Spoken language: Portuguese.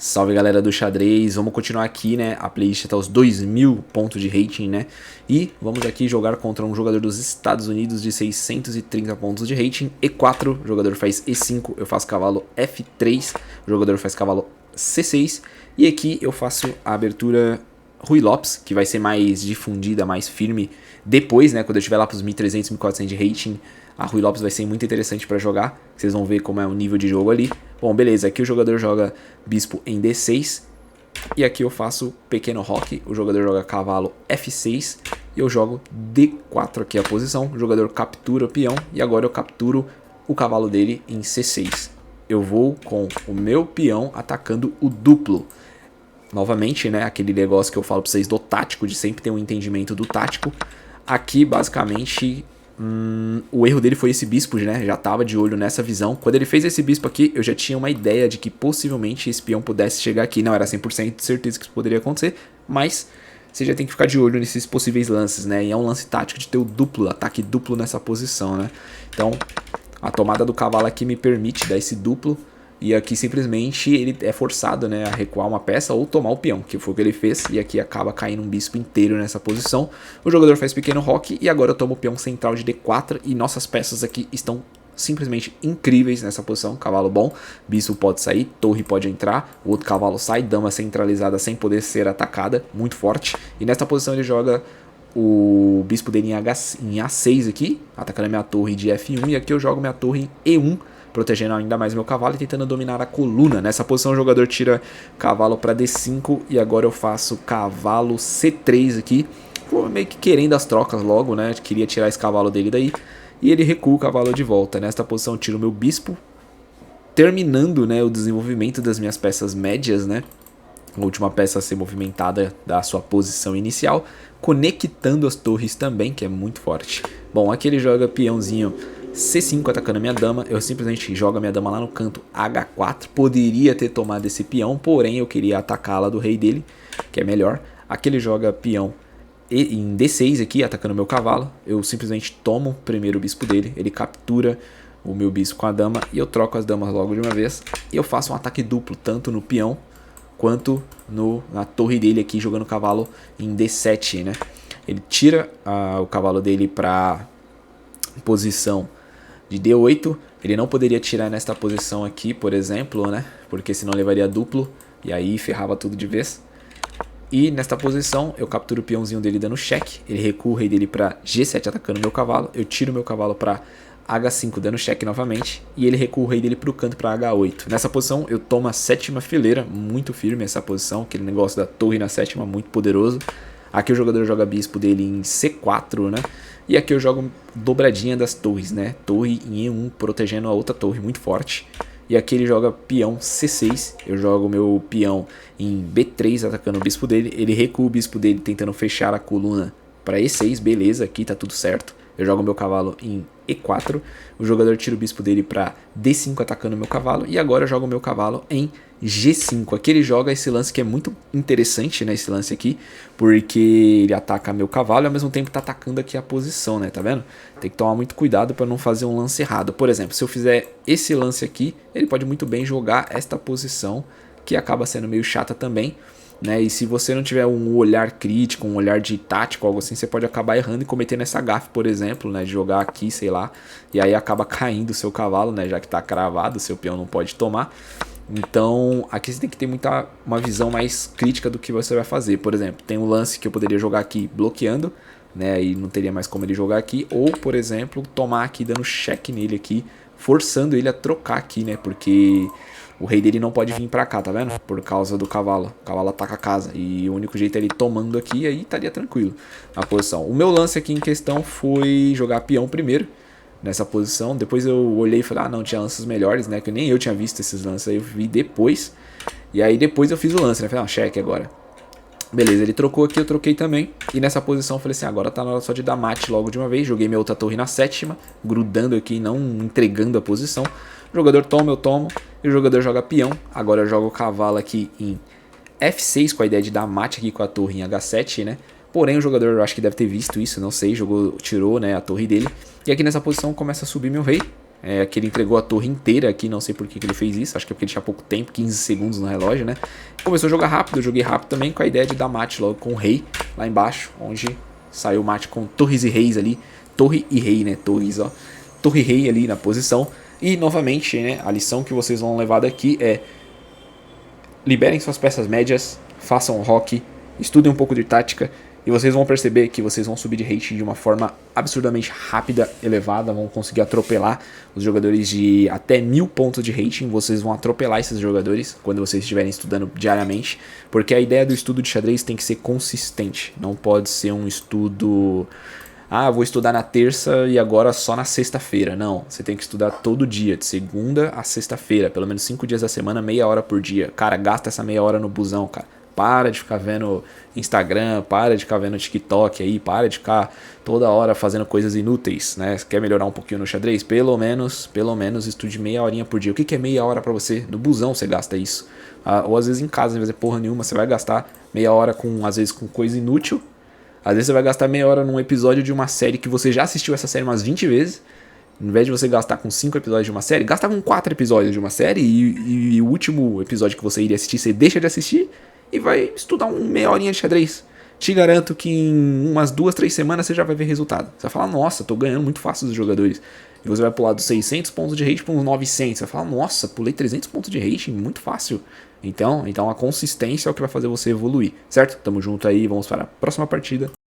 Salve galera do xadrez, vamos continuar aqui, né, a playlist tá aos 2000 pontos de rating, né, e vamos aqui jogar contra um jogador dos Estados Unidos de 630 pontos de rating, E4, o jogador faz E5, eu faço cavalo F3, o jogador faz cavalo C6, e aqui eu faço a abertura Ruy Lopes, que vai ser mais difundida, mais firme depois, né, quando eu estiver lá pros 1300, 1400 de rating. A Ruy Lopes vai ser muito interessante para jogar, vocês vão ver como é o nível de jogo ali. Bom, beleza, aqui o jogador joga bispo em D6, e aqui eu faço pequeno roque, o jogador joga cavalo F6, e eu jogo D4 aqui a posição, o jogador captura o peão, e agora eu capturo o cavalo dele em C6. Eu vou com o meu peão atacando o duplo. Novamente, né, aquele negócio que eu falo pra vocês do tático, de sempre ter um entendimento do tático. Aqui, basicamente, o erro dele foi esse bispo, né? Já tava de olho nessa visão. Quando ele fez esse bispo aqui, eu já tinha uma ideia de que possivelmente esse peão pudesse chegar aqui. Não era 100% de certeza que isso poderia acontecer, mas você já tem que ficar de olho nesses possíveis lances, né? E é um lance tático de ter o duplo, ataque duplo nessa posição, né? Então, a tomada do cavalo aqui me permite dar esse duplo. E aqui simplesmente ele é forçado, né, a recuar uma peça ou tomar o peão, que foi o que ele fez. E aqui acaba caindo um bispo inteiro nessa posição. O jogador faz pequeno roque e agora eu tomo o peão central de D4. E nossas peças aqui estão simplesmente incríveis nessa posição. Cavalo bom, bispo pode sair, torre pode entrar. O outro cavalo sai, dama centralizada sem poder ser atacada, muito forte. E nessa posição ele joga o bispo dele em A6 aqui, atacando a minha torre de F1. E aqui eu jogo minha torre em E1, protegendo ainda mais meu cavalo e tentando dominar a coluna. Nessa posição o jogador tira cavalo para D5 e agora eu faço cavalo C3 aqui, meio que querendo as trocas logo, né? Queria tirar esse cavalo dele daí e ele recua o cavalo de volta. Nesta posição eu tiro meu bispo, terminando, né, o desenvolvimento das minhas peças médias, né? A última peça a ser movimentada da sua posição inicial, conectando as torres também, que é muito forte. Bom, aqui ele joga peãozinho C5 atacando a minha dama, eu simplesmente jogo a minha dama lá no canto H4, poderia ter tomado esse peão, porém eu queria atacá-la do rei dele, que é melhor. Aqui ele joga peão em D6 aqui, atacando o meu cavalo, eu simplesmente tomo o primeiro bispo dele, ele captura o meu bispo com a dama e eu troco as damas logo de uma vez. E eu faço um ataque duplo, tanto no peão quanto na torre dele aqui, jogando o cavalo em D7, né? Ele tira o cavalo dele para posição de D8, ele não poderia tirar nesta posição aqui, por exemplo, né? Porque senão levaria duplo e aí ferrava tudo de vez. E nesta posição eu capturo o peãozinho dele dando cheque, ele recua o rei dele para G7 atacando meu cavalo, eu tiro meu cavalo para H5 dando cheque novamente e ele recua o rei dele para o canto para H8. Nessa posição eu tomo a sétima fileira, muito firme essa posição, aquele negócio da torre na sétima, muito poderoso. Aqui o jogador joga bispo dele em C4, né? E aqui eu jogo dobradinha das torres, né? Torre em E1 protegendo a outra torre, muito forte. E aqui ele joga peão C6, eu jogo meu peão em B3 atacando o bispo dele. Ele recua o bispo dele tentando fechar a coluna para E6, beleza, aqui tá tudo certo. Eu jogo meu cavalo em E4, o jogador tira o bispo dele para D5 atacando o meu cavalo. E agora eu jogo meu cavalo em G5. Aqui ele joga esse lance que é muito interessante, né, esse lance aqui, porque ele ataca meu cavalo e ao mesmo tempo tá atacando aqui a posição, né, tá vendo? Tem que tomar muito cuidado para não fazer um lance errado. Por exemplo, se eu fizer esse lance aqui, ele pode muito bem jogar esta posição, que acaba sendo meio chata também, né? E se você não tiver um olhar crítico, um olhar de tático, algo assim, você pode acabar errando e cometendo essa gafe, por exemplo, né, de jogar aqui, sei lá, e aí acaba caindo o seu cavalo, né, já que tá cravado, seu peão não pode tomar. Então, aqui você tem que ter uma visão mais crítica do que você vai fazer. Por exemplo, tem um lance que eu poderia jogar aqui bloqueando, né, e não teria mais como ele jogar aqui, ou, por exemplo, tomar aqui dando cheque nele aqui, forçando ele a trocar aqui, né, porque o rei dele não pode vir pra cá, tá vendo? Por causa do cavalo. O cavalo ataca a casa. E o único jeito é ele tomando aqui, aí estaria tranquilo na posição. O meu lance aqui em questão foi jogar peão primeiro nessa posição. Depois eu olhei e falei, ah, não, tinha lances melhores, né? Que nem eu tinha visto esses lances aí, eu vi depois. E aí depois eu fiz o lance, né? Falei, cheque agora. Beleza, ele trocou aqui, eu troquei também. E nessa posição eu falei assim, agora tá na hora só de dar mate logo de uma vez. Joguei minha outra torre na sétima, grudando aqui, não entregando a posição. O jogador toma, eu tomo. E o jogador joga peão. Agora eu jogo o cavalo aqui em F6 com a ideia de dar mate aqui com a torre em H7, né? Porém o jogador, eu acho que deve ter visto isso, não sei, tirou, né, a torre dele. E aqui nessa posição começa a subir meu rei. que ele entregou a torre inteira aqui, não sei por que ele fez isso, acho que é porque ele tinha pouco tempo, 15 segundos no relógio, né? Começou a jogar rápido, eu joguei rápido também com a ideia de dar mate logo com o rei lá embaixo, onde saiu o mate com torres e reis ali, torre e rei, né? Torres, ó, torre e rei ali na posição. E novamente, né, a lição que vocês vão levar daqui é: liberem suas peças médias, façam rock, estudem um pouco de tática, e vocês vão perceber que vocês vão subir de rating de uma forma absurdamente rápida, elevada, vão conseguir atropelar os jogadores de até 1000 pontos de rating. Vocês vão atropelar esses jogadores quando vocês estiverem estudando diariamente, porque a ideia do estudo de xadrez tem que ser consistente, não pode ser um estudo... vou estudar na terça e agora só na sexta-feira. Não, você tem que estudar todo dia, de segunda a sexta-feira, pelo menos 5 dias da semana, meia hora por dia. Cara, gasta essa meia hora no busão, cara. Para de ficar vendo Instagram, para de ficar vendo TikTok aí, para de ficar toda hora fazendo coisas inúteis, né? Quer melhorar um pouquinho no xadrez? Pelo menos estude meia horinha por dia. O que é meia hora pra você? No busão você gasta isso. Ou às vezes em casa, sem fazer porra nenhuma, você vai gastar meia hora às vezes com coisa inútil. Às vezes você vai gastar meia hora num episódio de uma série que você já assistiu essa série umas 20 vezes. Em vez de você gastar com 5 episódios de uma série, gasta com 4 episódios de uma série e o último episódio que você iria assistir, você deixa de assistir e vai estudar meia horinha de xadrez. Te garanto que em umas 2, 3 semanas você já vai ver resultado. Você vai falar, nossa, tô ganhando muito fácil dos jogadores. E você vai pular dos 600 pontos de rating para uns 900. Você vai falar, nossa, pulei 300 pontos de rating, muito fácil. Então a consistência é o que vai fazer você evoluir, certo? Tamo junto aí, vamos para a próxima partida.